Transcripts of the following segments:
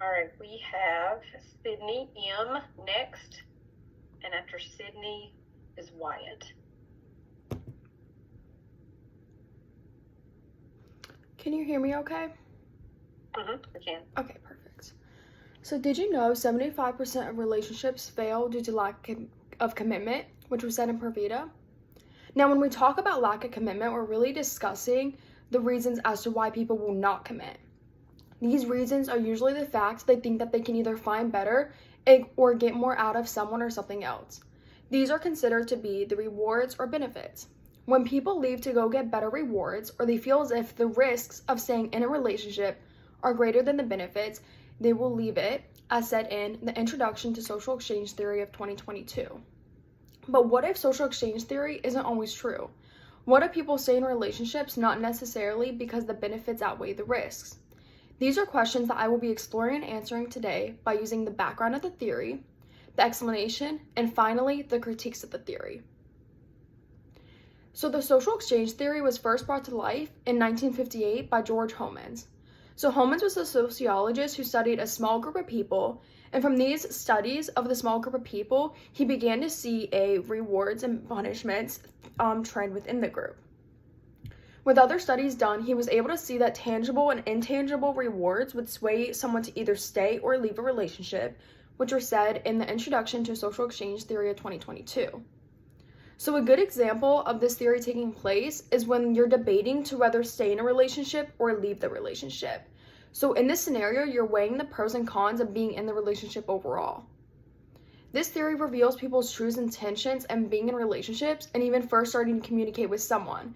All right, we have Sydney M next, and after Sydney is Wyatt. Can you hear me okay? I can. Okay, perfect. So did you know 75% of relationships fail due to lack of commitment, which was said in Purvita? Now, when we talk about lack of commitment, we're really discussing the reasons as to why people will not commit. These reasons are usually the fact they think that they can either find better or get more out of someone or something else. These are considered to be the rewards or benefits. When people leave to go get better rewards, or they feel as if the risks of staying in a relationship are greater than the benefits, they will leave it, as said in the Introduction to Social Exchange Theory of 2022. But what if social exchange theory isn't always true? What if people stay in relationships not necessarily because the benefits outweigh the risks? These are questions that I will be exploring and answering today by using the background of the theory, the explanation, and finally, the critiques of the theory. So the social exchange theory was first brought to life in 1958 by George Homans. So Homans was a sociologist who studied a small group of people, and from these studies of the small group of people, he began to see a rewards and punishments trend within the group. With other studies done, he was able to see that tangible and intangible rewards would sway someone to either stay or leave a relationship, which were said in the Introduction to Social Exchange Theory of 2022. So a good example of this theory taking place is when you're debating to whether stay in a relationship or leave the relationship. So in this scenario, you're weighing the pros and cons of being in the relationship overall. This theory reveals people's true intentions and being in relationships and even first starting to communicate with someone.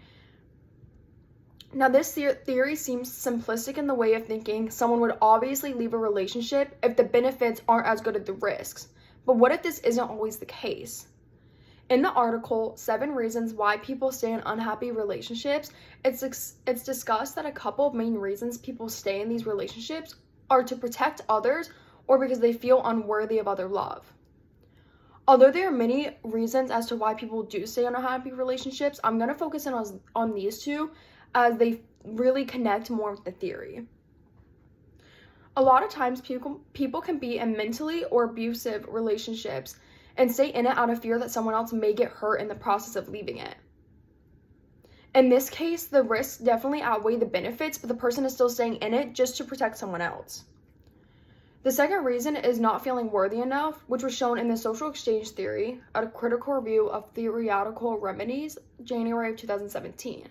Now, this theory seems simplistic in the way of thinking someone would obviously leave a relationship if the benefits aren't as good as the risks. But what if this isn't always the case? In the article, 7 Reasons Why People Stay in Unhappy Relationships, it's discussed that a couple of main reasons people stay in these relationships are to protect others or because they feel unworthy of other love. Although there are many reasons as to why people do stay in unhappy relationships, I'm going to focus in on these two as they really connect more with the theory. A lot of times people can be in mentally or abusive relationships and stay in it out of fear that someone else may get hurt in the process of leaving it. In this case, the risks definitely outweigh the benefits, but the person is still staying in it just to protect someone else. The second reason is not feeling worthy enough, which was shown in the Social Exchange Theory, a critical review of theoretical remedies, January of 2017.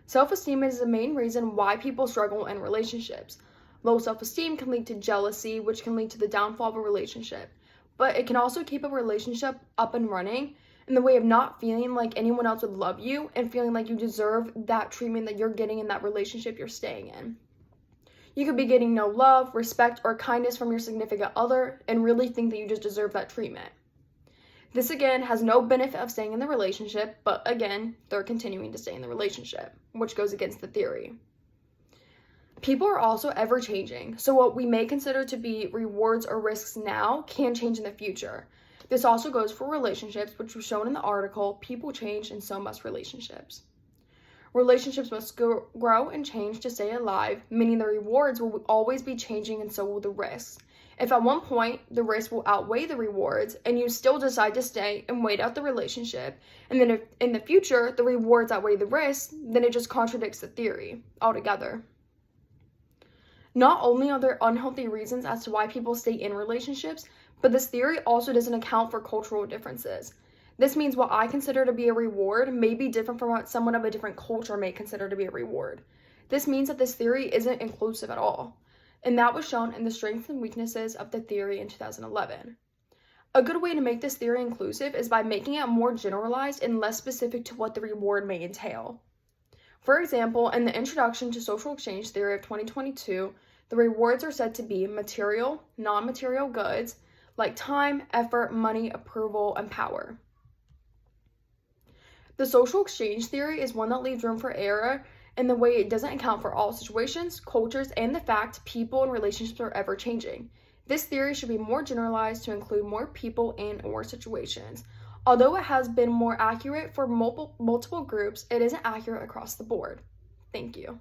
Self-esteem is the main reason why people struggle in relationships. Low self-esteem can lead to jealousy, which can lead to the downfall of a relationship. But it can also keep a relationship up and running in the way of not feeling like anyone else would love you and feeling like you deserve that treatment that you're getting in that relationship you're staying in. You could be getting no love, respect, or kindness from your significant other and really think that you just deserve that treatment. This again has no benefit of staying in the relationship, but again, they're continuing to stay in the relationship, which goes against the theory. People are also ever changing, so what we may consider to be rewards or risks now can change in the future. This also goes for relationships, which was shown in the article, people change and so must relationships. Relationships must grow and change to stay alive, meaning the rewards will always be changing and so will the risks. If at one point the risks will outweigh the rewards and you still decide to stay and wait out the relationship, and then if in the future the rewards outweigh the risks, then it just contradicts the theory altogether. Not only are there unhealthy reasons as to why people stay in relationships, but this theory also doesn't account for cultural differences. This means what I consider to be a reward may be different from what someone of a different culture may consider to be a reward. This means that this theory isn't inclusive at all, and that was shown in the Strengths and Weaknesses of the Theory in 2011. A good way to make this theory inclusive is by making it more generalized and less specific to what the reward may entail. For example, in the Introduction to Social Exchange Theory of 2022, the rewards are said to be material, non-material goods, like time, effort, money, approval, and power. The social exchange theory is one that leaves room for error in the way it doesn't account for all situations, cultures, and the fact people and relationships are ever changing. This theory should be more generalized to include more people and/or situations. Although it has been more accurate for multiple groups, it isn't accurate across the board. Thank you.